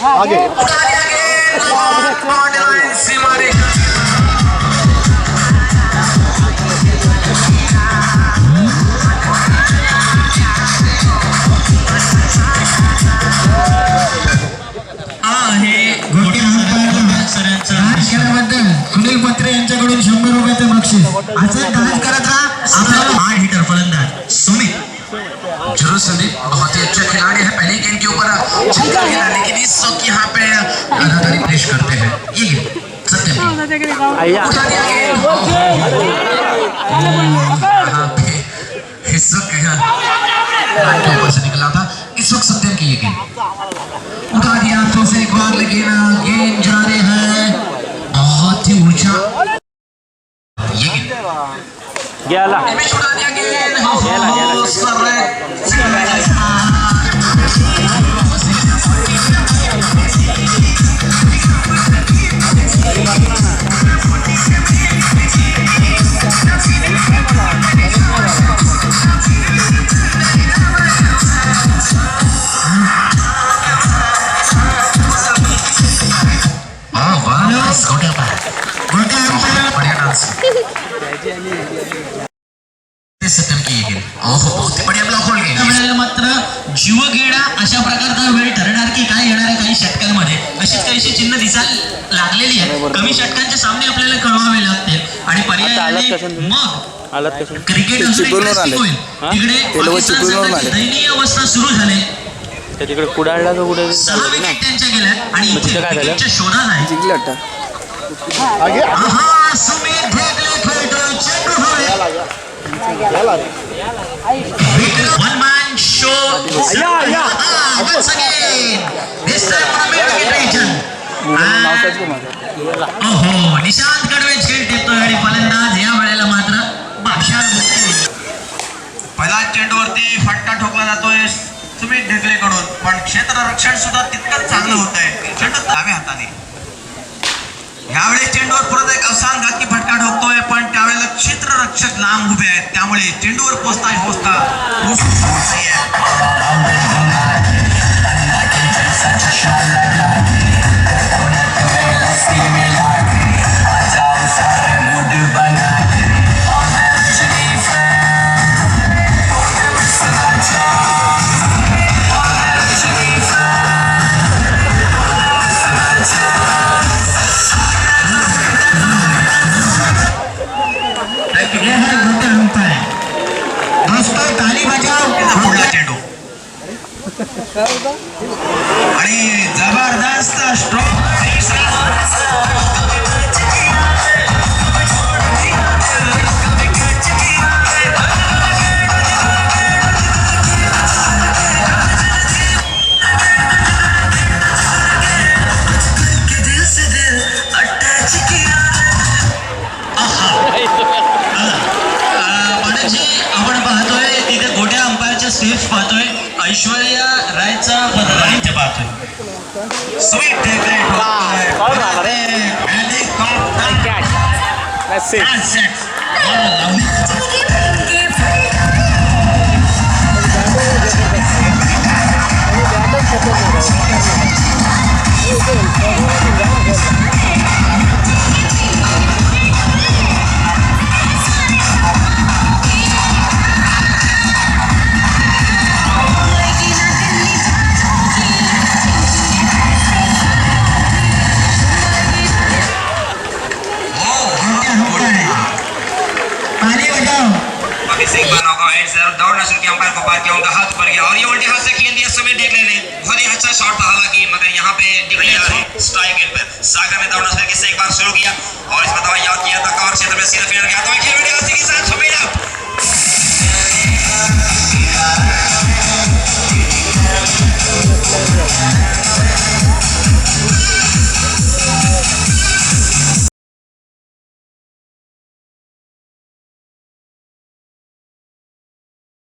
आगे सुनील पत्रे यांच्याकडून 100 रुपयाचे बक्षीस. असं डान्स करत राहा. आपल्याला हार्ड हिटर फलंदाज सुमित. जरूर संदीप, बहुत ही अच्छा खिलाड़ी है. पहले गेंद के ऊपर छक्का खेला, लेकिन इस वक्त यहाँ पे लगातार रिप्लेस करते हैं. ये सत्यम उठा दिया गेंद. यहाँ पे इस वक्त के ऊपर से निकला था. इस वक्त सत्यम की ये गेंद उठा दिया. फिर से एक बार लेकिन गेंद जा रहे हैं बहुत ही ऊंचा. ये गेंद गेला उठा दिया गेंद. मात्र जीवघेडा अशा प्रकारचा वेळ ठरणार की काय येणाऱ्या काही षटकांमध्ये अशीच काहीशी चिन्ह दिसायला लागलेली आहे. कमी षटकांचे सामने आपल्याला कळवावे लागतील आणि पर्यायाने मग क्रिकेट होईल. तिकडे दयनीय अवस्था सुरू झाली. तिकडे कुडाळला का कुठे 6 विकेट त्यांच्या गेल्या आणि इथे विकेटच्या शोधात आहे. जिंकले वाटतं. सुमित भेटले खेळतोय चेंडू होय. One man show. Once again, this time on a mid-wicket region. Nishant कडवे खेळ टिपतोय आणि फलंदाज या वेळेला मात्र भाषा. पहिला चेंडूवरती फटका ठोकला जातोय सुमित ढेकलेकडून, पण क्षेत्ररक्षण सुद्धा तितकंच चांगलं होत आहे. चेंडू डाव्या हाताने. यावेळेस चेंडूवर परत एक अवसानघातकी फटका ठोकतोय, पण त्यावेळेला क्षेत्ररक्षक लांब उभे आहेत, त्यामुळे चेंडूवर पोचता आणि जबरदस्त स्ट्रोक. आपण पाहतोय तिथे गोट्या अंपायरच्या स्टेप्स पाहतोय. ऐश्वर्या रायचा बदलांचे पाहतोय. Sweet That's it.